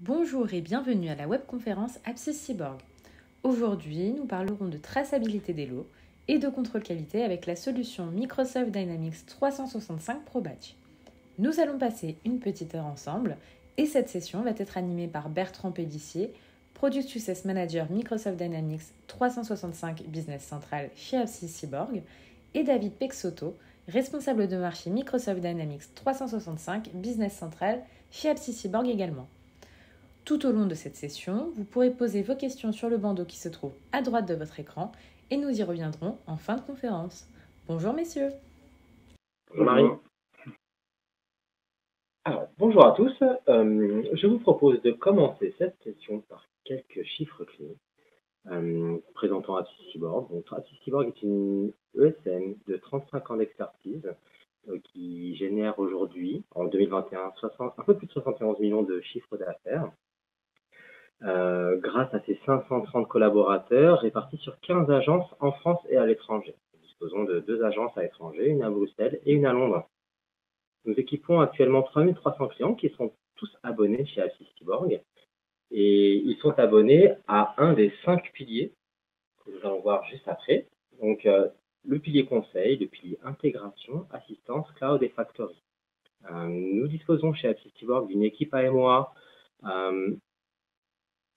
Bonjour et bienvenue à la webconférence Apsis Cyborg. Aujourd'hui, nous parlerons de traçabilité des lots et de contrôle qualité avec la solution Microsoft Dynamics 365 Pro Batch. Nous allons passer une petite heure ensemble et cette session va être animée par Bertrand Pédissier, Product Success Manager Microsoft Dynamics 365 Business Central chez Apsis Cyborg, et David Pexoto, responsable de marché Microsoft Dynamics 365 Business Central chez Apsis Cyborg également. Tout au long de cette session, vous pourrez poser vos questions sur le bandeau qui se trouve à droite de votre écran et nous y reviendrons en fin de conférence. Bonjour messieurs. Bonjour Marie. Alors, bonjour à tous. Je vous propose de commencer cette session par quelques chiffres clés présentant Apsis Cyborg. Donc, Apsis Cyborg est une ESN de 35 ans d'expertise qui génère aujourd'hui, en 2021, un peu plus de 71 millions de chiffres d'affaires. Grâce à ses 530 collaborateurs répartis sur 15 agences en France et à l'étranger. Nous disposons de 2 agences à l'étranger, une à Bruxelles et une à Londres. Nous équipons actuellement 3300 clients qui sont tous abonnés chez Apsis Cyborg et ils sont abonnés à un des 5 piliers que nous allons voir juste après. Donc, le pilier conseil, le pilier intégration, assistance, cloud et factory. Nous disposons chez Apsis Cyborg d'une équipe AMOA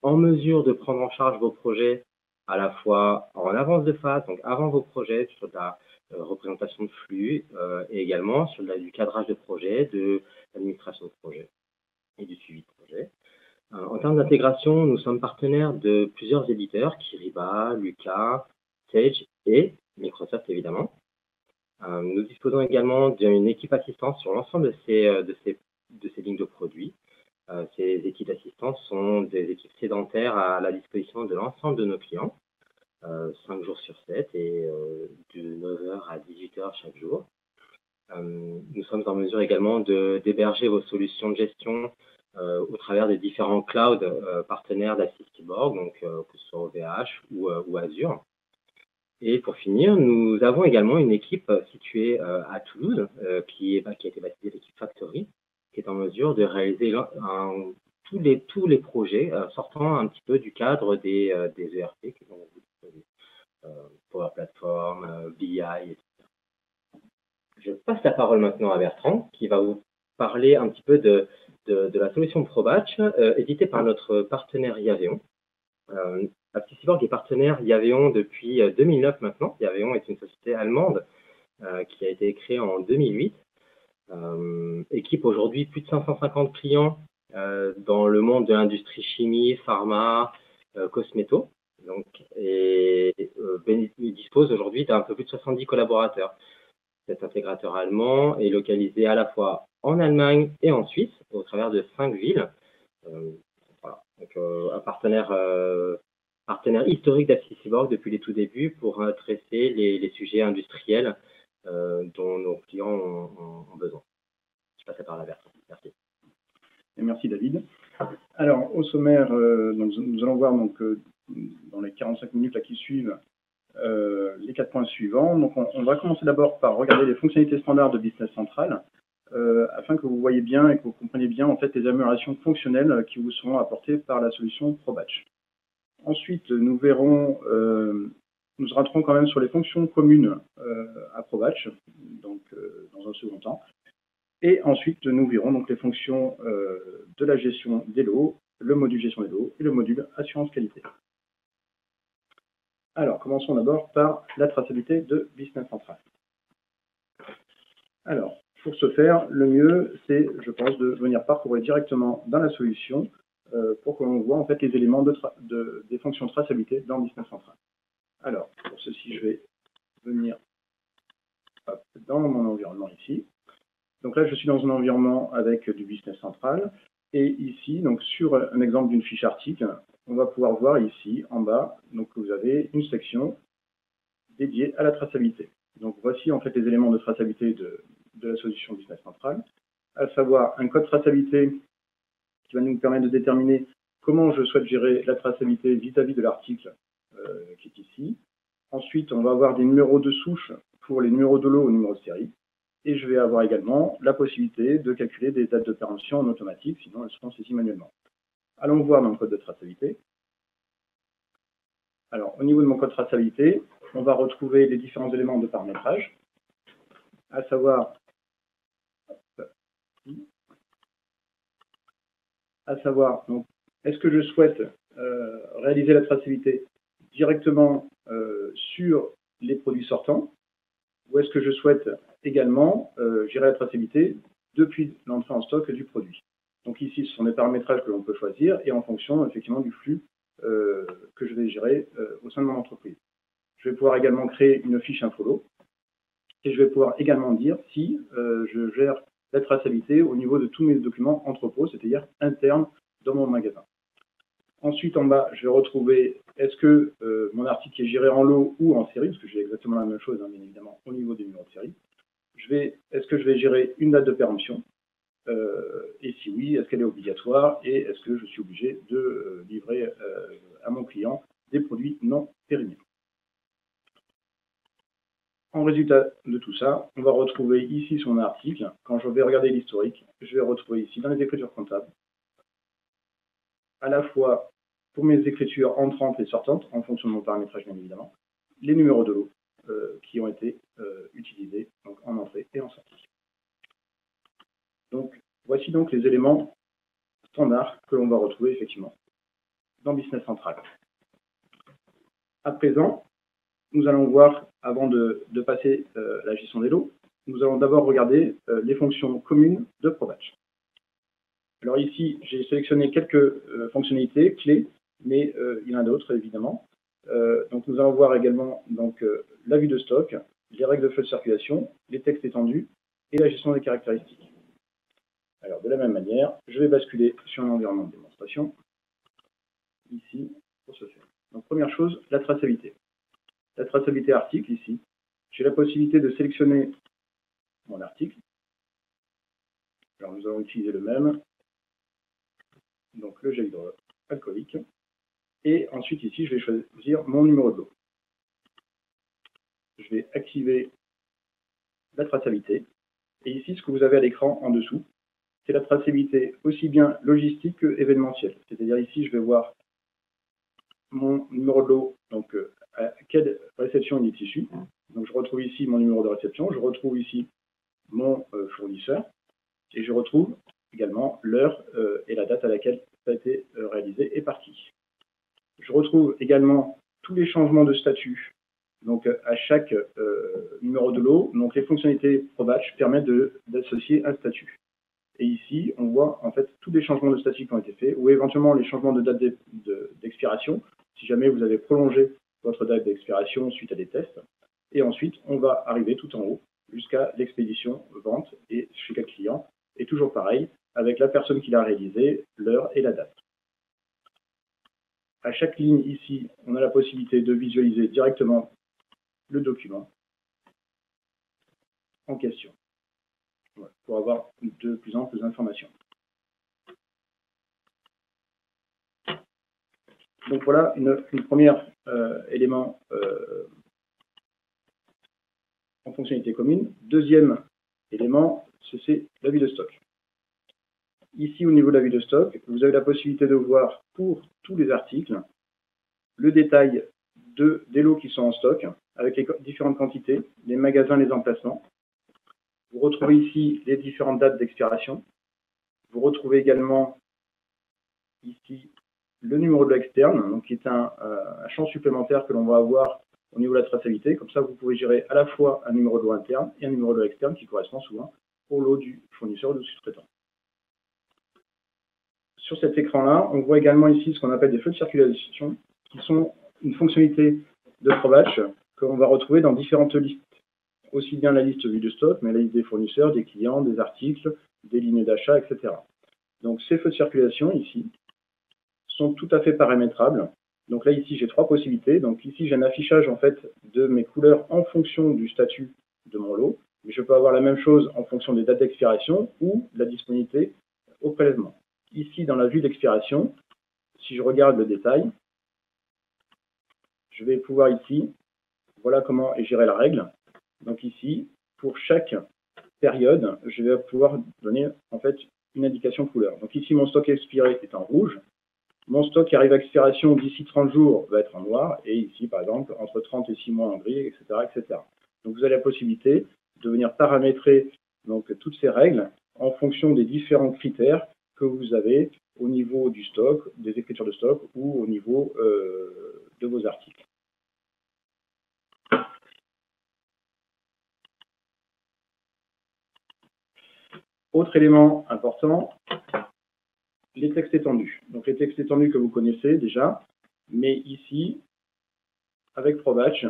en mesure de prendre en charge vos projets à la fois en avance de phase, donc avant vos projets, sur de la représentation de flux et également sur du cadrage de projet, de l'administration de projet et du suivi de projet. En termes d'intégration, nous sommes partenaires de plusieurs éditeurs, Kyriba, Luca, Sage et Microsoft évidemment. Nous disposons également d'une équipe assistance sur l'ensemble de ces lignes de produits. Ces équipes d'assistance sont des équipes sédentaires à la disposition de l'ensemble de nos clients, 5 jours sur 7 et de 9h à 18h chaque jour. Nous sommes en mesure également d'héberger vos solutions de gestion au travers des différents clouds partenaires d'Apsis Cyborg, donc que ce soit OVH ou Azure. Et pour finir, nous avons également une équipe située à Toulouse qui a été baptisée l'équipe Factory, qui est en mesure de réaliser tous les projets sortant un petit peu du cadre des ERP, qui vont Power Platform, BI, etc. Je passe la parole maintenant à Bertrand, qui va vous parler un petit peu de la solution ProBatch, éditée par notre partenaire Yaveon. Apsis Cyborg est partenaire Yaveon depuis 2009 maintenant. Yaveon est une société allemande qui a été créée en 2008. Équipe aujourd'hui plus de 550 clients dans le monde de l'industrie chimie, pharma, cosméto. Donc, et dispose aujourd'hui d'un peu plus de 70 collaborateurs. Cet intégrateur allemand est localisé à la fois en Allemagne et en Suisse, au travers de 5 villes. Voilà. Donc, un partenaire historique d'Apsis Cyborg depuis les tout débuts pour traiter les sujets industriels dont nos clients ont besoin. Je passe la parole à Bertrand. Merci. Et merci David. Alors, au sommaire, donc, nous allons voir donc, dans les 45 minutes là, qui suivent les 4 points suivants. Donc, on va commencer d'abord par regarder les fonctionnalités standards de Business Central afin que vous voyez bien et que vous compreniez bien en fait les améliorations fonctionnelles qui vous seront apportées par la solution ProBatch. Ensuite, nous verrons, nous rentrons quand même sur les fonctions communes à ProBatch, donc dans un second temps. Et ensuite, nous verrons donc les fonctions de la gestion des lots, le module gestion des lots et le module assurance qualité. Alors, commençons d'abord par la traçabilité de Business Central. Alors, pour ce faire, le mieux, c'est, je pense, de venir parcourir directement dans la solution pour que l'on voit en fait les éléments des fonctions de traçabilité dans Business Central. Alors, pour ceci, je vais venir dans mon environnement ici. Donc là, je suis dans un environnement avec du Business Central. Et ici, donc sur un exemple d'une fiche article, on va pouvoir voir ici, en bas, donc vous avez une section dédiée à la traçabilité. Donc voici en fait les éléments de traçabilité de la solution Business Central, à savoir un code traçabilité qui va nous permettre de déterminer comment je souhaite gérer la traçabilité vis-à-vis de l'article qui est ici. Ensuite, on va avoir des numéros de souche pour les numéros de lot au numéro de série. Et je vais avoir également la possibilité de calculer des dates de péremption en automatique, sinon elles seront saisies manuellement. allons voir dans le code de traçabilité. Alors, au niveau de mon code de traçabilité, on va retrouver les différents éléments de paramétrage, à savoir, donc, est-ce que je souhaite réaliser la traçabilité directement sur les produits sortants, ou est-ce que je souhaite également gérer la traçabilité depuis l'entrée en stock du produit. Donc ici, ce sont des paramétrages que l'on peut choisir et en fonction effectivement du flux que je vais gérer au sein de mon entreprise. Je vais pouvoir également créer une fiche infolo et je vais pouvoir également dire si je gère la traçabilité au niveau de tous mes documents entrepôts, c'est-à-dire internes dans mon magasin. Ensuite, en bas, je vais retrouver est-ce que mon article est géré en lot ou en série, parce que j'ai exactement la même chose, hein, bien évidemment, au niveau des numéros de série. Est-ce que je vais gérer une date de péremption et si oui, est-ce qu'elle est obligatoire et est-ce que je suis obligé de livrer à mon client des produits non périmés. En résultat de tout ça, on va retrouver ici son article. Quand je vais regarder l'historique, je vais retrouver ici dans les écritures comptables, à la fois pour mes écritures entrantes et sortantes, en fonction de mon paramétrage bien évidemment, les numéros de lot qui ont été utilisés donc en entrée et en sortie. Donc, voici donc les éléments standards que l'on va retrouver effectivement dans Business Central. À présent, nous allons voir, avant de passer la gestion des lots, nous allons d'abord regarder les fonctions communes de ProBatch. Alors ici, j'ai sélectionné quelques fonctionnalités clés, mais il y en a d'autres évidemment. Donc nous allons voir également la vue de stock, les règles de flux de circulation, les textes étendus et la gestion des caractéristiques. Alors, de la même manière, je vais basculer sur un environnement de démonstration, ici, pour ce faire. Donc, première chose, la traçabilité. La traçabilité article, ici, j'ai la possibilité de sélectionner mon article. Alors, nous allons utiliser le même, donc le gel hydroalcoolique. Et ensuite, ici, je vais choisir mon numéro de lot. Je vais activer la traçabilité. Et ici, ce que vous avez à l'écran en dessous, c'est la traçabilité aussi bien logistique que événementielle. C'est-à-dire ici, je vais voir mon numéro de lot, donc à quelle réception il est issu. Donc je retrouve ici mon numéro de réception, je retrouve ici mon fournisseur, et je retrouve également l'heure et la date à laquelle ça a été réalisé et par qui. Je retrouve également tous les changements de statut. Donc à chaque numéro de lot, donc les fonctionnalités ProBatch permettent d'associer un statut. Et ici, on voit en fait tous les changements de statut qui ont été faits, ou éventuellement les changements de date d'expiration, si jamais vous avez prolongé votre date d'expiration suite à des tests. Et ensuite, on va arriver tout en haut jusqu'à l'expédition, vente et chez quel client. Et toujours pareil, avec la personne qui l'a réalisé, l'heure et la date. À chaque ligne ici, on a la possibilité de visualiser directement le document en question, pour avoir de plus en plus d'informations. Donc voilà une première élément en fonctionnalité commune. Deuxième élément, c'est la vue de stock. Ici, au niveau de la vue de stock, vous avez la possibilité de voir pour tous les articles le détail des lots qui sont en stock, avec les différentes quantités, les magasins, les emplacements. Vous retrouvez ici les différentes dates d'expiration. Vous retrouvez également ici le numéro de lot externe, donc qui est un champ supplémentaire que l'on va avoir au niveau de la traçabilité. Comme ça, vous pouvez gérer à la fois un numéro de lot interne et un numéro de lot externe qui correspond souvent au lot du fournisseur ou du sous-traitant. Sur cet écran-là, on voit également ici ce qu'on appelle des flux de circulation, qui sont une fonctionnalité de ProBatch que l'on va retrouver dans différentes listes. Aussi bien la liste vue de stock, mais la liste des fournisseurs, des clients, des articles, des lignes d'achat, etc. Donc ces feux de circulation ici sont tout à fait paramétrables. Donc là ici j'ai trois possibilités. Donc ici j'ai un affichage en fait de mes couleurs en fonction du statut de mon lot, mais je peux avoir la même chose en fonction des dates d'expiration ou de la disponibilité au prélèvement. Ici dans la vue d'expiration, si je regarde le détail, je vais pouvoir ici, voilà comment est gérée la règle. Donc ici, pour chaque période, je vais pouvoir donner en fait une indication couleur. Donc ici, mon stock expiré est en rouge. mon stock qui arrive à expiration d'ici 30 jours va être en noir, et ici, par exemple, entre 30 et 6 mois en gris, etc., etc. Donc, vous avez la possibilité de venir paramétrer donc, toutes ces règles en fonction des différents critères que vous avez au niveau du stock, des écritures de stock ou au niveau de vos articles. Autre élément important, les textes étendus. Donc les textes étendus que vous connaissez déjà, mais ici, avec ProBatch,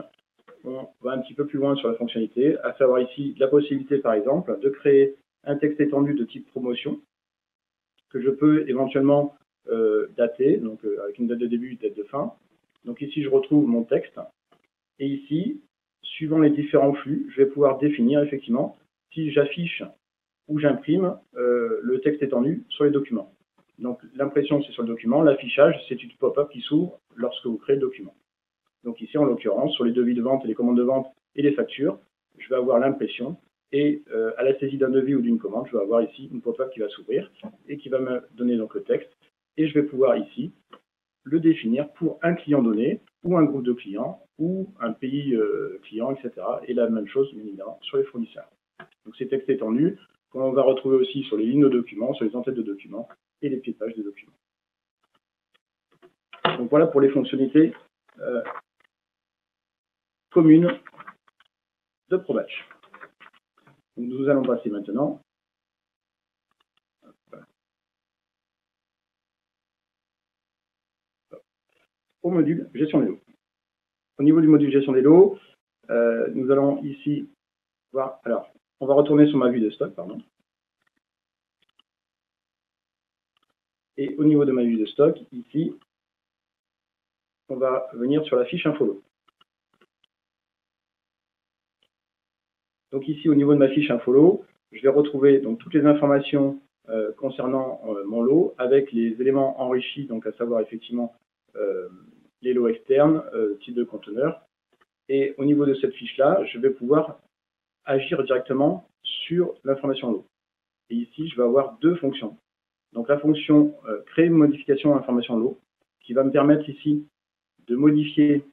on va un petit peu plus loin sur la fonctionnalité, à savoir ici la possibilité par exemple de créer un texte étendu de type promotion, que je peux éventuellement dater, donc avec une date de début, une date de fin. Donc ici je retrouve mon texte, et ici, suivant les différents flux, je vais pouvoir définir effectivement si j'affiche ou j'imprime le texte étendu sur les documents. Donc l'impression c'est sur le document, l'affichage c'est une pop-up qui s'ouvre lorsque vous créez le document. Donc ici en l'occurrence sur les devis de vente et les commandes de vente et les factures, je vais avoir l'impression et à la saisie d'un devis ou d'une commande, je vais avoir ici une pop-up qui va s'ouvrir et qui va me donner donc le texte et je vais pouvoir ici le définir pour un client donné ou un groupe de clients ou un pays client, etc. Et la même chose bien évidemment sur les fournisseurs. Donc ces textes étendus qu'on va retrouver aussi sur les lignes de documents, sur les entêtes de documents et les pieds de page des documents. Donc voilà pour les fonctionnalités communes de ProBatch. Donc nous allons passer maintenant au module gestion des lots. Au niveau du module gestion des lots, nous allons ici voir, alors on va retourner sur ma vue de stock, pardon. Et au niveau de ma vue de stock, ici, on va venir sur la fiche infolo. Donc ici, au niveau de ma fiche infolo, je vais retrouver donc toutes les informations concernant mon lot avec les éléments enrichis, donc à savoir effectivement les lots externes, type de conteneur. Et au niveau de cette fiche-là, je vais pouvoir agir directement sur l'information lot. Et ici, je vais avoir deux fonctions. Donc la fonction créer une modification information lot, qui va me permettre ici de modifier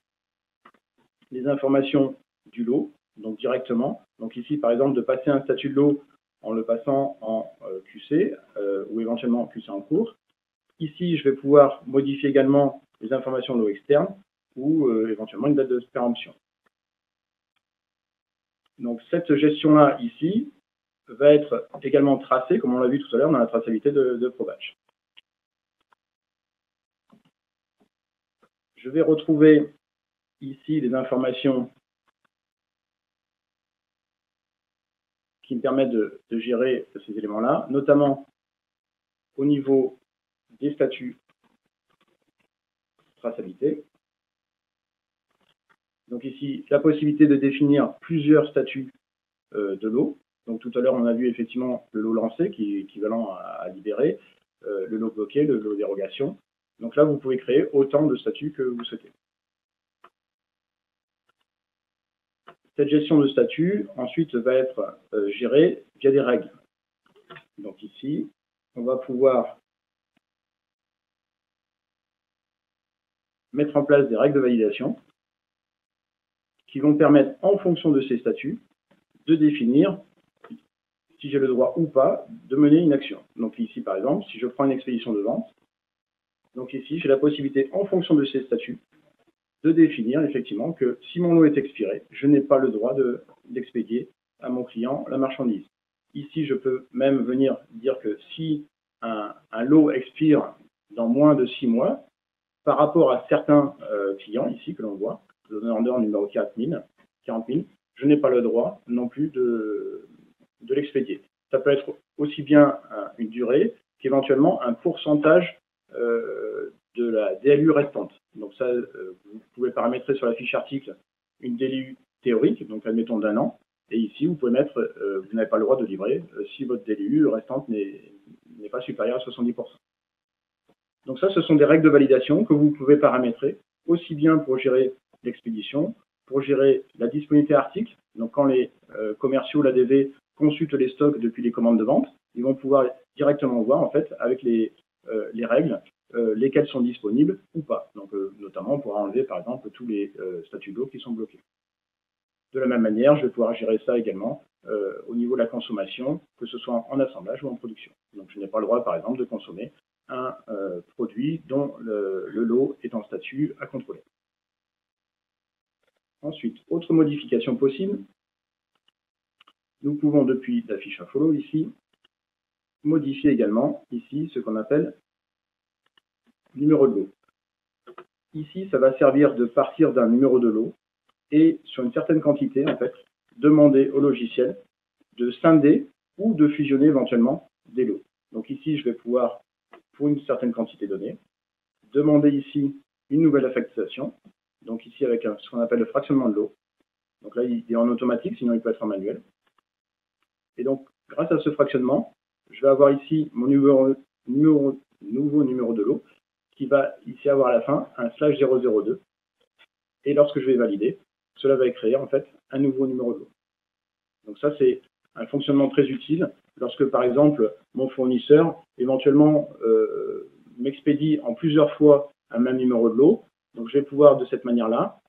les informations du lot, donc directement. Donc ici, par exemple, de passer un statut de lot en le passant en QC ou éventuellement en QC en cours. Ici, je vais pouvoir modifier également les informations de lot externes ou éventuellement une date de péremption. Donc cette gestion-là ici va être également tracée, comme on l'a vu tout à l'heure dans la traçabilité de ProBatch. Je vais retrouver ici les informations qui me permettent de gérer ces éléments-là, notamment au niveau des statuts traçabilité. Donc ici, la possibilité de définir plusieurs statuts de lot. Donc tout à l'heure, on a vu effectivement le lot lancé, qui est équivalent à libérer, le lot bloqué, le lot dérogation. Donc là, vous pouvez créer autant de statuts que vous souhaitez. Cette gestion de statut, ensuite, va être gérée via des règles. Donc ici, on va pouvoir mettre en place des règles de validation qui vont permettre, en fonction de ces statuts, de définir si j'ai le droit ou pas de mener une action. Donc ici, par exemple, si je prends une expédition de vente, donc ici, j'ai la possibilité, en fonction de ces statuts, de définir effectivement que si mon lot est expiré, je n'ai pas le droit d'expédier à mon client la marchandise. Ici, je peux même venir dire que si un lot expire dans moins de 6 mois, par rapport à certains clients ici que l'on voit, le vendeur numéro 40 000, je n'ai pas le droit non plus de l'expédier. Ça peut être aussi bien une durée qu'éventuellement un pourcentage de la DLU restante. Donc ça, vous pouvez paramétrer sur la fiche article une DLU théorique, donc admettons d'1 an, et ici vous pouvez mettre, vous n'avez pas le droit de livrer si votre DLU restante n'est pas supérieure à 70%. Donc ça, ce sont des règles de validation que vous pouvez paramétrer, aussi bien pour gérer l'expédition, pour gérer la disponibilité article. Donc quand les commerciaux, l'ADV, consultent les stocks depuis les commandes de vente, ils vont pouvoir directement voir en fait avec les règles lesquels sont disponibles ou pas. Donc, notamment, on pourra enlever, par exemple, tous les statuts d'eau qui sont bloqués. De la même manière, je vais pouvoir gérer ça également au niveau de la consommation, que ce soit en assemblage ou en production. Donc, je n'ai pas le droit, par exemple, de consommer un produit dont le lot est en statut à contrôler. Ensuite, autre modification possible, nous pouvons, depuis la fiche Infolo ici, modifier également ici ce qu'on appelle numéro de lot. Ici, ça va servir de partir d'un numéro de lot et sur une certaine quantité, en fait, demander au logiciel de scinder ou de fusionner éventuellement des lots. Donc ici, je vais pouvoir, pour une certaine quantité donnée, demander ici une nouvelle affectation. Donc ici, avec ce qu'on appelle le fractionnement de lot. Donc là, il est en automatique, sinon il peut être en manuel. Et donc, grâce à ce fractionnement, je vais avoir ici mon nouveau numéro de lot qui va ici avoir à la fin un /002. Et lorsque je vais valider, cela va créer en fait un nouveau numéro de lot. Donc ça, c'est un fonctionnement très utile lorsque, par exemple, mon fournisseur éventuellement m'expédie en plusieurs fois un même numéro de lot. Donc je vais pouvoir de cette manière-là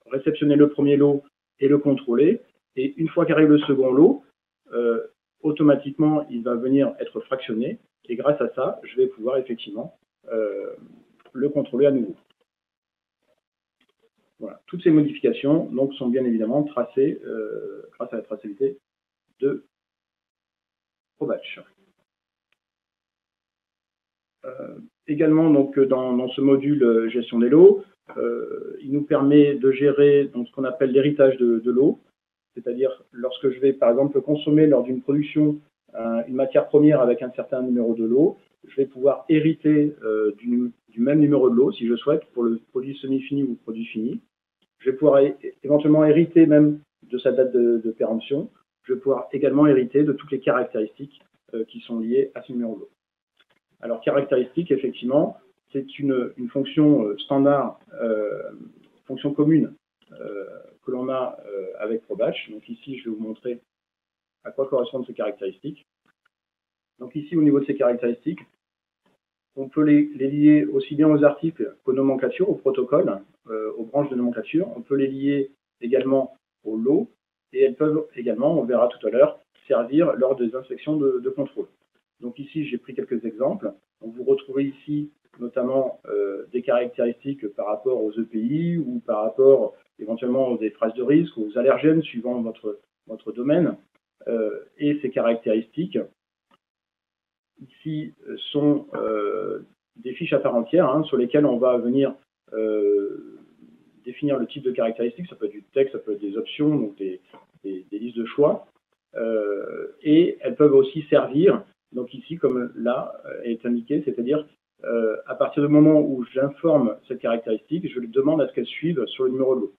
réceptionner le premier lot et le contrôler. Et une fois qu'arrive le second lot, automatiquement, il va venir être fractionné. Et grâce à ça, je vais pouvoir effectivement le contrôler à nouveau. Voilà. Toutes ces modifications donc, sont bien évidemment tracées grâce à la traçabilité de ProBatch. Également, donc, dans ce module gestion des lots, il nous permet de gérer donc, ce qu'on appelle l'héritage de l'eau. C'est-à-dire, lorsque je vais, par exemple, consommer lors d'une production une matière première avec un certain numéro de lot, je vais pouvoir hériter du même numéro de lot, si je souhaite, pour le produit semi-fini ou produit fini. Je vais pouvoir éventuellement hériter même de sa date de péremption. Je vais pouvoir également hériter de toutes les caractéristiques qui sont liées à ce numéro de lot. Alors, caractéristiques, effectivement, c'est une fonction standard, fonction commune que l'on a avec ProBatch. Donc ici, je vais vous montrer à quoi correspondent ces caractéristiques. Donc ici, au niveau de ces caractéristiques, on peut les lier aussi bien aux articles qu'aux nomenclatures, aux protocoles, aux branches de nomenclature. On peut les lier également aux lots et elles peuvent également, on verra tout à l'heure, servir lors des inspections de contrôle. Donc ici, j'ai pris quelques exemples. Donc, vous retrouvez ici notamment des caractéristiques par rapport aux EPI ou par rapport éventuellement aux des phrases de risque, aux allergènes suivant votre domaine. Et ces caractéristiques ici sont des fiches à part entière sur lesquelles on va venir définir le type de caractéristiques. Ça peut être du texte, ça peut être des options, donc des listes de choix. Et elles peuvent aussi servir, donc ici comme là est indiqué, c'est-à-dire à partir du moment où j'informe cette caractéristique, je lui demande à ce qu'elle suive sur le numéro de lot.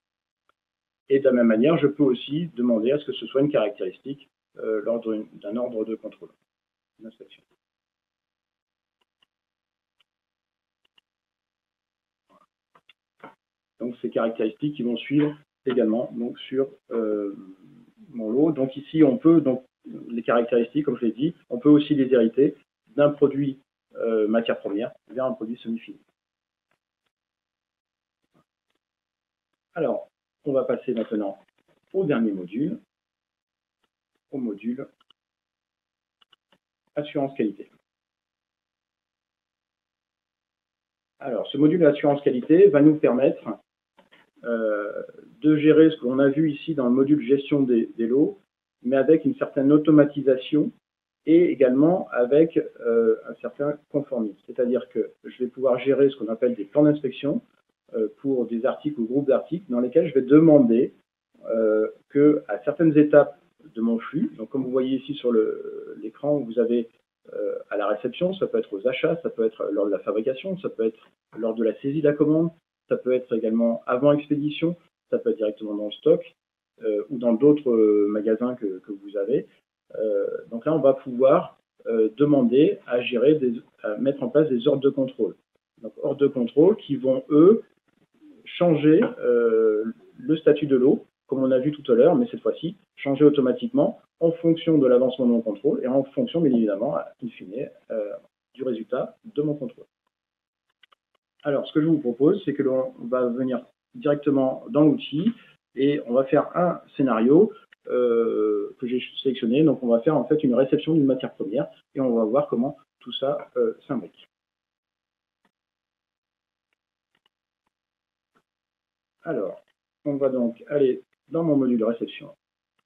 Et de la même manière, je peux aussi demander à ce que ce soit une caractéristique lors d'un ordre de contrôle, d'inspection. Donc ces caractéristiques qui vont suivre également donc, sur mon lot. Donc ici, on peut, donc, les caractéristiques, comme je l'ai dit, on peut aussi les hériter d'un produit matière première vers un produit semi-fini. Alors, on va passer maintenant au dernier module, au module assurance qualité. Alors, ce module assurance qualité va nous permettre de gérer ce que l'on a vu ici dans le module gestion des lots, mais avec une certaine automatisation et également avec un certain conformisme. C'est-à-dire que je vais pouvoir gérer ce qu'on appelle des plans d'inspection pour des articles ou groupes d'articles dans lesquels je vais demander qu'à certaines étapes de mon flux, donc comme vous voyez ici sur l'écran, vous avez à la réception, ça peut être aux achats, ça peut être lors de la fabrication, ça peut être lors de la saisie de la commande, ça peut être également avant expédition, ça peut être directement dans le stock ou dans d'autres magasins que vous avez. Donc là, on va pouvoir demander à gérer, à mettre en place des ordres de contrôle. Donc ordres de contrôle qui vont, eux, changer le statut de lot, comme on a vu tout à l'heure, mais cette fois-ci, changer automatiquement en fonction de l'avancement de mon contrôle et en fonction, bien évidemment, in fine, du résultat de mon contrôle. Alors, ce que je vous propose, c'est que l'on va venir directement dans l'outil et on va faire un scénario que j'ai sélectionné. Donc, on va faire en fait une réception d'une matière première et on va voir comment tout ça s'imbrique. Alors, on va donc aller dans mon module de réception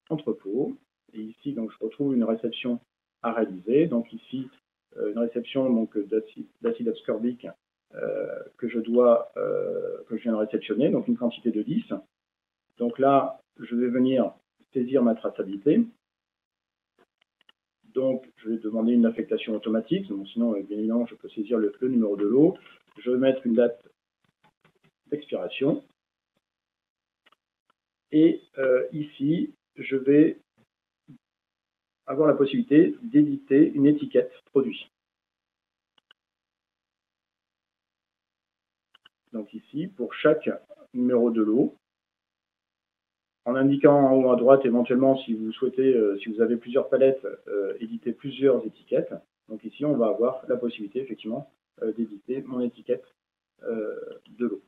entrepôt. Et ici, donc, je retrouve une réception à réaliser. Donc ici, une réception d'acide ascorbique que je viens de réceptionner, donc une quantité de 10. Donc là, je vais venir saisir ma traçabilité. Donc, je vais demander une affectation automatique. Donc, sinon, bien évidemment, je peux saisir le numéro de lot. Je vais mettre une date d'expiration. Et ici, je vais avoir la possibilité d'éditer une étiquette produit. Donc ici, pour chaque numéro de lot, en indiquant en haut à droite éventuellement si vous souhaitez, si vous avez plusieurs palettes, éditer plusieurs étiquettes. Donc ici, on va avoir la possibilité effectivement d'éditer mon étiquette de lot.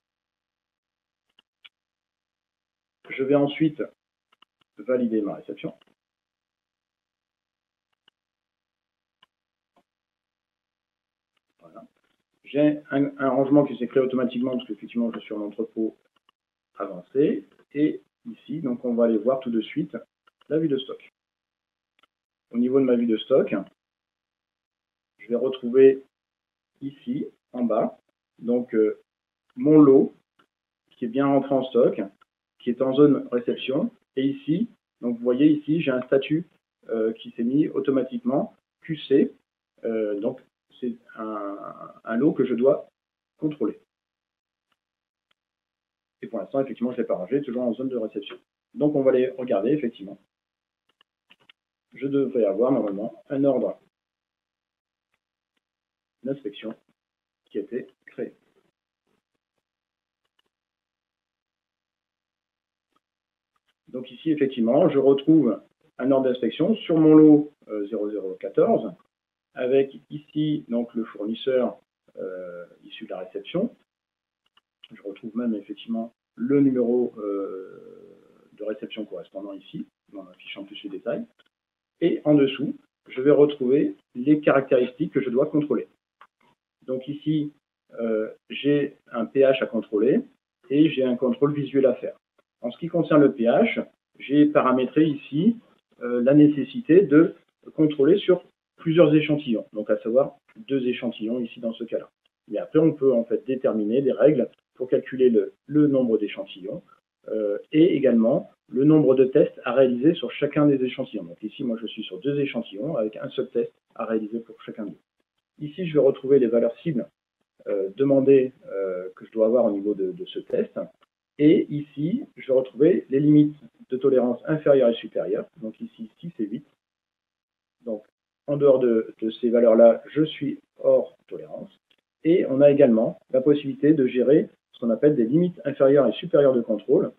Je vais ensuite valider ma réception. Voilà. J'ai un rangement qui s'est créé automatiquement parce qu'effectivement je suis en entrepôt avancé. Et ici, donc on va aller voir tout de suite la vue de stock. Au niveau de ma vue de stock, je vais retrouver ici, en bas, donc mon lot qui est bien rentré en stock, qui est en zone réception. Et ici, donc vous voyez ici, j'ai un statut qui s'est mis automatiquement, QC. Donc c'est un lot que je dois contrôler. Et pour l'instant, effectivement, je ne l'ai pas rangé, toujours en zone de réception. Donc on va aller regarder, effectivement. Je devrais avoir normalement un ordre d'inspection qui a été créé. Donc ici, effectivement, je retrouve un ordre d'inspection sur mon lot 0014, avec ici donc le fournisseur issu de la réception. Je retrouve même effectivement le numéro de réception correspondant ici, en affichant plus les détails. Et en dessous, je vais retrouver les caractéristiques que je dois contrôler. Donc ici, j'ai un pH à contrôler et j'ai un contrôle visuel à faire. En ce qui concerne le pH, j'ai paramétré ici la nécessité de contrôler sur plusieurs échantillons, donc à savoir 2 échantillons ici dans ce cas-là. Et après, on peut en fait déterminer des règles pour calculer le nombre d'échantillons et également le nombre de tests à réaliser sur chacun des échantillons. Donc ici, moi, je suis sur 2 échantillons avec un seul test à réaliser pour chacun d'eux. Ici, je vais retrouver les valeurs cibles demandées que je dois avoir au niveau de ce test. Et ici, je vais retrouver les limites de tolérance inférieures et supérieures. Donc ici, 6 et 8. Donc, en dehors de ces valeurs-là, je suis hors tolérance. Et on a également la possibilité de gérer ce qu'on appelle des limites inférieures et supérieures de contrôle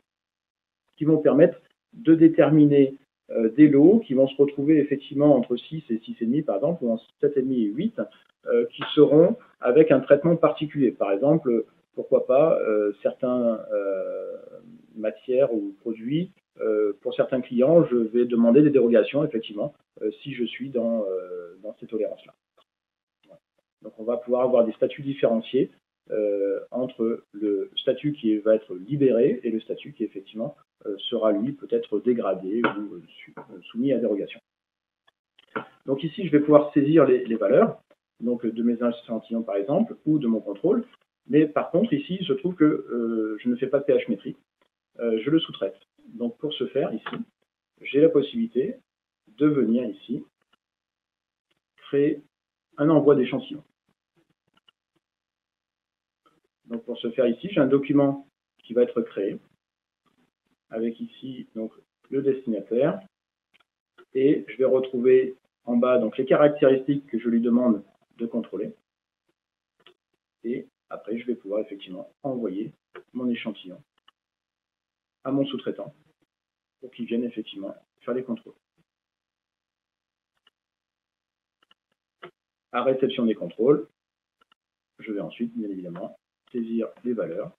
qui vont permettre de déterminer des lots qui vont se retrouver effectivement entre 6 et 6,5 par exemple, ou en 7,5 et 8, qui seront avec un traitement particulier. Par exemple, pourquoi pas certaines matières ou produits, pour certains clients, je vais demander des dérogations, effectivement, si je suis dans ces tolérances-là. Voilà. Donc on va pouvoir avoir des statuts différenciés entre le statut qui va être libéré et le statut qui, effectivement, sera, lui, peut-être dégradé ou soumis à dérogation. Donc ici, je vais pouvoir saisir les valeurs donc de mes échantillons, par exemple, ou de mon contrôle. Mais par contre, ici, je trouve que je ne fais pas de pH métrie. Je le sous-traite. Donc pour ce faire, ici, j'ai la possibilité de venir ici créer un envoi d'échantillons. Donc pour ce faire ici, j'ai un document qui va être créé avec ici donc le destinataire et je vais retrouver en bas donc les caractéristiques que je lui demande de contrôler et après je vais pouvoir effectivement envoyer mon échantillon à mon sous-traitant pour qu'il vienne effectivement faire les contrôles. À réception des contrôles, je vais ensuite, bien évidemment, saisir les valeurs.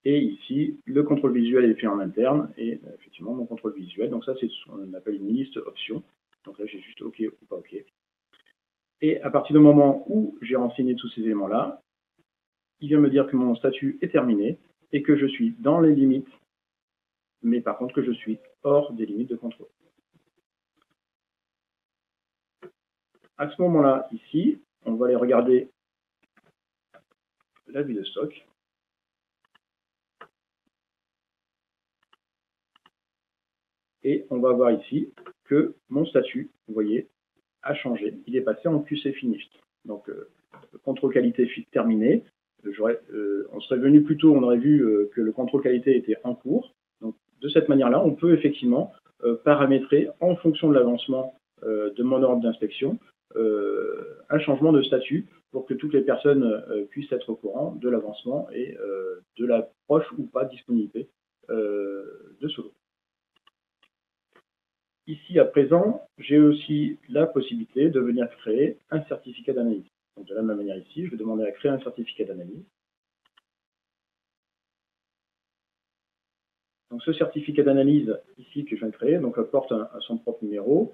Et ici, le contrôle visuel est fait en interne et effectivement mon contrôle visuel. Donc ça, c'est ce qu'on appelle une liste options. Donc là, j'ai juste OK ou pas OK. Et à partir du moment où j'ai renseigné tous ces éléments-là, il vient me dire que mon statut est terminé et que je suis dans les limites, mais par contre que je suis hors des limites de contrôle. À ce moment-là, ici, on va aller regarder la vue de stock. Et on va voir ici que mon statut, vous voyez, a changé. Il est passé en QC Finished. Donc, contrôle qualité terminé. On serait venu plus tôt, on aurait vu que le contrôle qualité était en cours. Donc, de cette manière-là, on peut effectivement paramétrer en fonction de l'avancement de mon ordre d'inspection un changement de statut pour que toutes les personnes puissent être au courant de l'avancement et de la proche ou pas disponibilité de ce lot. Ici, à présent, j'ai aussi la possibilité de venir créer un certificat d'analyse. Donc, de la même manière ici, je vais demander à créer un certificat d'analyse. Donc, ce certificat d'analyse ici que je viens de créer, donc, porte son propre numéro.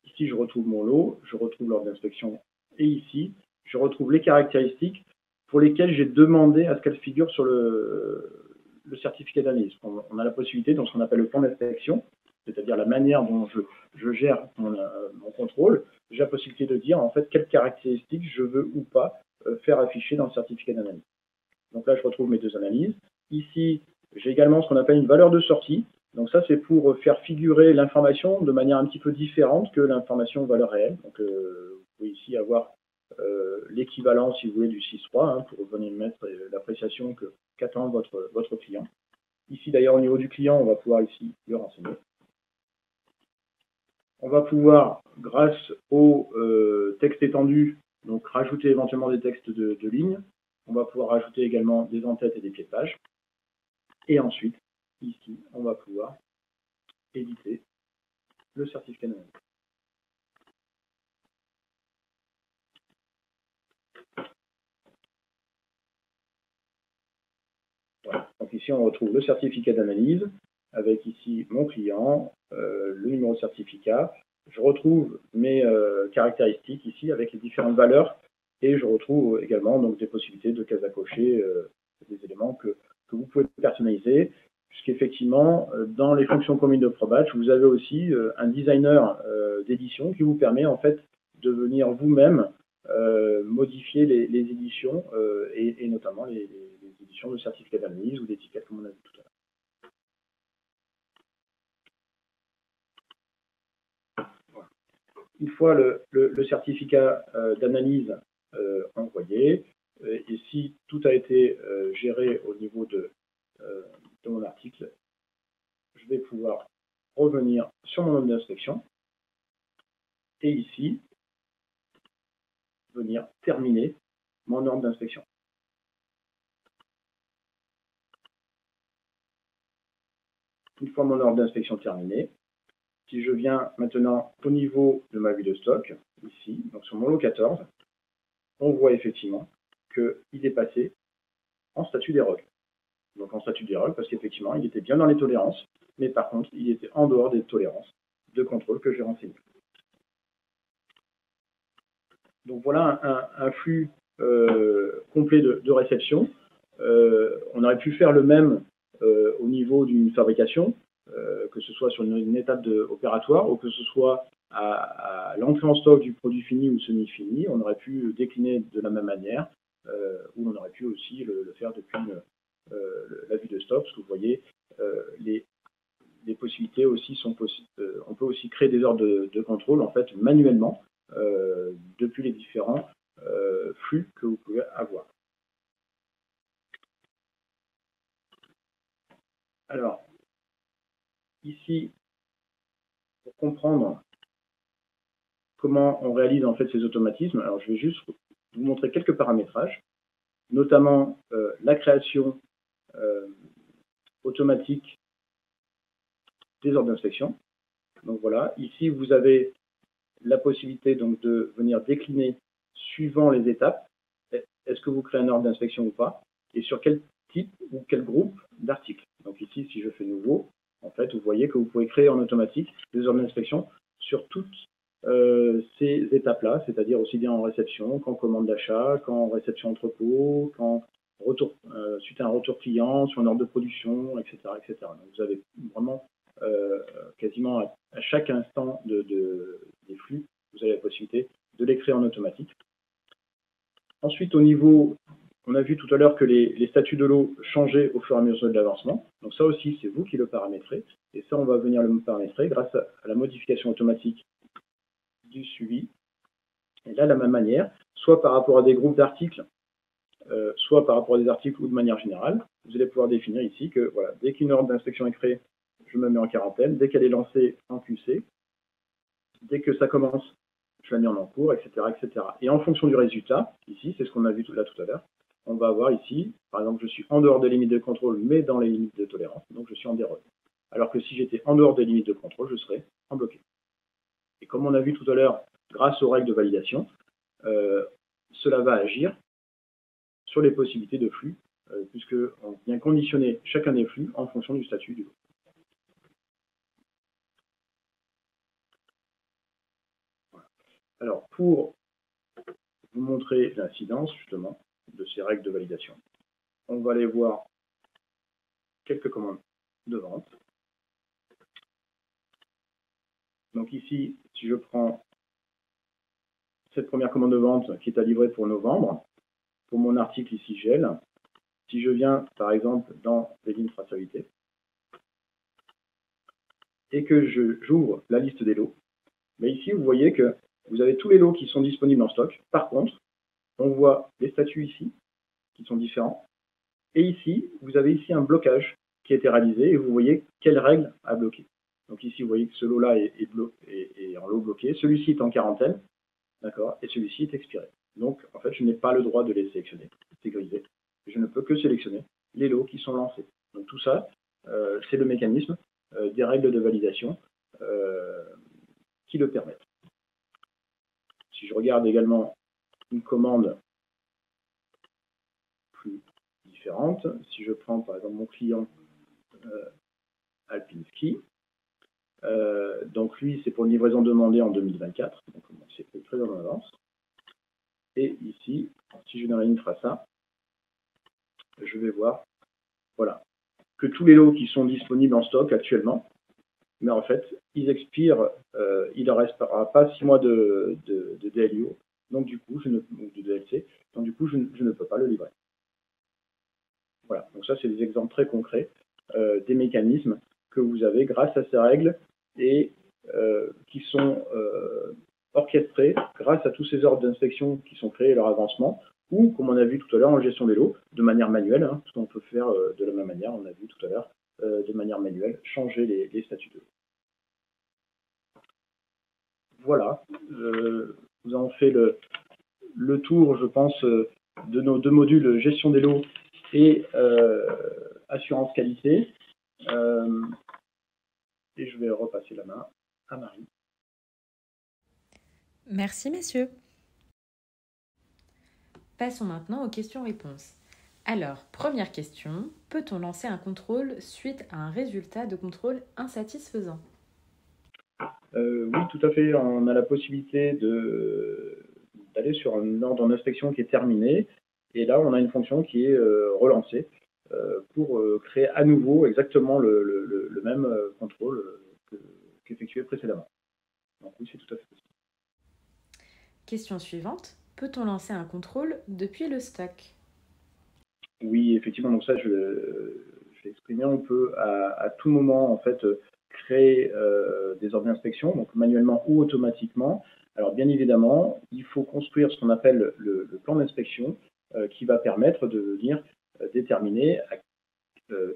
Ici, je retrouve mon lot, je retrouve l'ordre d'inspection. Et ici, je retrouve les caractéristiques pour lesquelles j'ai demandé à ce qu'elles figurent sur le certificat d'analyse. On a la possibilité dans ce qu'on appelle le plan d'inspection, c'est-à-dire la manière dont je gère mon contrôle. J'ai la possibilité de dire en fait quelles caractéristiques je veux ou pas faire afficher dans le certificat d'analyse. Donc là, je retrouve mes deux analyses. Ici, j'ai également ce qu'on appelle une valeur de sortie. Donc ça, c'est pour faire figurer l'information de manière un petit peu différente que l'information valeur réelle. Donc vous pouvez ici avoir l'équivalent, si vous voulez, du 6.3 hein, pour venir mettre l'appréciation qu'attend votre client. Ici, d'ailleurs, au niveau du client, on va pouvoir ici le renseigner. On va pouvoir, grâce au texte étendu, donc rajouter éventuellement des textes de ligne. On va pouvoir rajouter également des en-têtes et des pieds de page. Et ensuite, ici, on va pouvoir éditer le certificat d'analyse. Voilà. Donc ici, on retrouve le certificat d'analyse avec ici mon client, le numéro de certificat. Je retrouve mes caractéristiques ici avec les différentes valeurs et je retrouve également donc, des possibilités de cases à cocher, des éléments que vous pouvez personnaliser, puisqu'effectivement, dans les fonctions communes de ProBatch, vous avez aussi un designer d'édition qui vous permet en fait de venir vous-même modifier les éditions et notamment les éditions de certificats d'analyse ou d'étiquettes comme on a vu tout à l'heure. Une fois le certificat d'analyse envoyé, et si tout a été géré au niveau de mon article, je vais pouvoir revenir sur mon ordre d'inspection et ici, venir terminer mon ordre d'inspection. Une fois mon ordre d'inspection terminé, si je viens maintenant au niveau de ma vue de stock, ici, donc sur mon lot 14, on voit effectivement qu'il est passé en statut d'erreur. Donc en statut d'erreur parce qu'effectivement, il était bien dans les tolérances, mais par contre, il était en dehors des tolérances de contrôle que j'ai renseigné. Donc voilà un flux complet de réception. On aurait pu faire le même au niveau d'une fabrication, que ce soit sur une étape opératoire ou que ce soit à l'entrée en stock du produit fini ou semi-fini. On aurait pu décliner de la même manière, ou on aurait pu aussi le faire depuis la vue de stock, parce que vous voyez, les possibilités aussi sont possibles. On peut aussi créer des ordres de contrôle en fait manuellement depuis les différents flux que vous pouvez avoir. Alors, ici, pour comprendre comment on réalise en fait ces automatismes, alors je vais juste vous montrer quelques paramétrages, notamment la création automatique des ordres d'inspection. Donc voilà, ici vous avez la possibilité donc de venir décliner suivant les étapes. Est-ce que vous créez un ordre d'inspection ou pas? Et sur quel type ou quel groupe d'articles? Donc ici, si je fais nouveau, en fait, vous voyez que vous pouvez créer en automatique des ordres d'inspection sur toutes ces étapes-là, c'est-à-dire aussi bien en réception qu'en commande d'achat, qu'en réception entrepôt, qu'en retour, suite à un retour client, sur un ordre de production, etc. etc. Donc vous avez vraiment quasiment à chaque instant des flux, vous avez la possibilité de les créer en automatique. Ensuite, au niveau, on a vu tout à l'heure que les statuts de lot changeaient au fur et à mesure de l'avancement. Donc ça aussi, c'est vous qui le paramétrez. Et ça, on va venir le paramétrer grâce à la modification automatique du suivi. Et là, de la même manière, soit par rapport à des groupes d'articles, soit par rapport à des articles ou de manière générale, vous allez pouvoir définir ici que voilà, dès qu'une ordre d'inspection est créée, je me mets en quarantaine. Dès qu'elle est lancée, en QC. Dès que ça commence, je la mets en cours, etc., etc. Et en fonction du résultat, ici, c'est ce qu'on a vu là tout à l'heure, on va avoir ici, par exemple, je suis en dehors des limites de contrôle, mais dans les limites de tolérance, donc je suis en déroge. Alors que si j'étais en dehors des limites de contrôle, je serais en bloqué. Et comme on a vu tout à l'heure, grâce aux règles de validation, cela va agir sur les possibilités de flux, puisqu'on vient conditionner chacun des flux en fonction du statut du lot. Voilà. Alors, pour vous montrer l'incidence, justement, de ces règles de validation, on va aller voir quelques commandes de vente. Donc ici, si je prends cette première commande de vente qui est à livrer pour novembre, pour mon article ici gel, si je viens par exemple dans les lignes traçabilité et que j'ouvre la liste des lots, mais ici vous voyez que vous avez tous les lots qui sont disponibles en stock. Par contre, on voit les statuts ici qui sont différents. Et ici, vous avez ici un blocage qui a été réalisé et vous voyez quelle règle a bloqué. Donc ici, vous voyez que ce lot-là est en lot bloqué. Celui-ci est en quarantaine, d'accord, et celui-ci est expiré. Donc, en fait, je n'ai pas le droit de les sélectionner. C'est grisé. Je ne peux que sélectionner les lots qui sont lancés. Donc tout ça, c'est le mécanisme des règles de validation qui le permettent. Si je regarde également une commande plus différente, si je prends par exemple mon client Alpinski, donc lui c'est pour une livraison demandée en 2024, donc c'est très en avance. Et ici, si je viens dans la ligne Traça, je vais voir, voilà, que tous les lots qui sont disponibles en stock actuellement, mais en fait, ils expirent, il ne restera pas 6 mois de DLIO, donc du coup, ou de DLC, donc du coup, je ne peux pas le livrer. Voilà, donc ça, c'est des exemples très concrets des mécanismes que vous avez grâce à ces règles et qui sont orchestrés grâce à tous ces ordres d'inspection qui sont créés et leur avancement, ou, comme on a vu tout à l'heure en gestion des lots, de manière manuelle, hein, parce qu'on peut faire de la même manière, on a vu tout à l'heure, de manière manuelle, changer les statuts de lot. Voilà, nous avons fait le tour, je pense, de nos deux modules gestion des lots et assurance qualité. Et je vais repasser la main à Marie. Merci messieurs. Passons maintenant aux questions-réponses. Alors, première question, peut-on lancer un contrôle suite à un résultat de contrôle insatisfaisant? Oui, tout à fait. On a la possibilité d'aller sur un ordre d'inspection qui est terminé. Et là, on a une fonction qui est relancée pour créer à nouveau exactement le même contrôle qu'effectué précédemment. Donc oui, c'est tout à fait possible. Question suivante, peut-on lancer un contrôle depuis le stock? Oui, effectivement, donc ça, je l'ai exprimé. On peut à tout moment, en fait, créer des ordres d'inspection, donc manuellement ou automatiquement. Alors, bien évidemment, il faut construire ce qu'on appelle le plan d'inspection qui va permettre de venir déterminer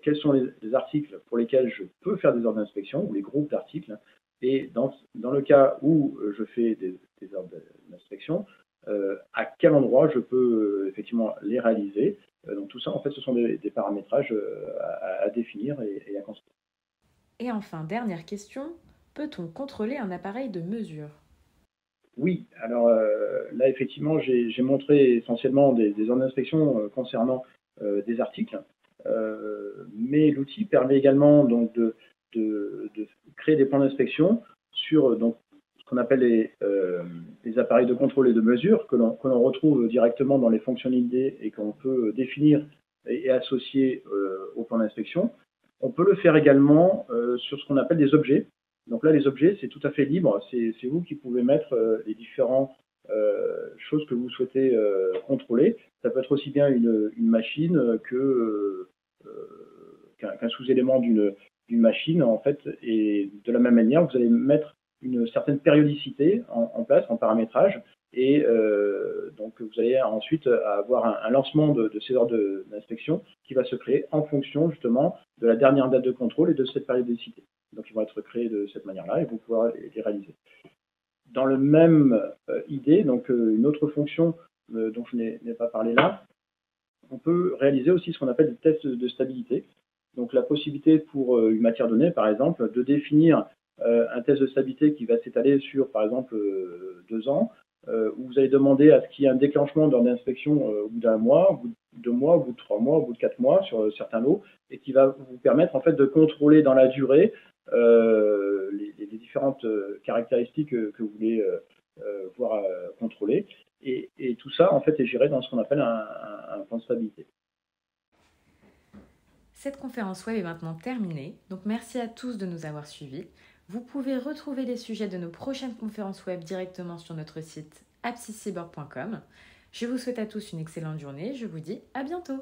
quels sont les articles pour lesquels je peux faire des ordres d'inspection, ou les groupes d'articles. Et dans le cas où je fais des ordres d'inspection, à quel endroit je peux effectivement les réaliser. Donc tout ça, en fait, ce sont des paramétrages à définir et à construire. Et enfin, dernière question, peut-on contrôler un appareil de mesure? Oui, alors là, effectivement, j'ai montré essentiellement des ordres d'inspection concernant des articles, mais l'outil permet également donc, de créer des plans d'inspection sur donc, ce qu'on appelle les appareils de contrôle et de mesure que l'on retrouve directement dans les fonctionnalités et qu'on peut définir et associer au plan d'inspection. On peut le faire également sur ce qu'on appelle des objets. Donc là, les objets, c'est tout à fait libre. C'est vous qui pouvez mettre les différentes choses que vous souhaitez contrôler. Ça peut être aussi bien une machine qu'un sous-élément d'une machine, en fait. Et de la même manière, vous allez mettre une certaine périodicité en place, en paramétrage. Et donc, vous allez ensuite avoir un lancement de ces ordres d'inspection qui va se créer en fonction, justement, de la dernière date de contrôle et de cette périodicité. Donc, ils vont être créés de cette manière-là et vous pourrez les réaliser. Dans le même idée, donc une autre fonction dont je n'ai pas parlé là, on peut réaliser aussi ce qu'on appelle des tests de stabilité. Donc, la possibilité pour une matière donnée, par exemple, de définir un test de stabilité qui va s'étaler sur, par exemple, 2 ans, où vous allez demander à ce qu'il y ait un déclenchement d'ordre d'inspection au bout d'1 mois, au bout de 2 mois, au bout de 3 mois, au bout de 4 mois sur certains lots, et qui va vous permettre en fait de contrôler dans la durée les différentes caractéristiques que vous voulez voir contrôler. Et tout ça en fait est géré dans ce qu'on appelle un plan de stabilité. Cette conférence web est maintenant terminée, donc merci à tous de nous avoir suivis. Vous pouvez retrouver les sujets de nos prochaines conférences web directement sur notre site apsiscyborg.com. Je vous souhaite à tous une excellente journée, je vous dis à bientôt.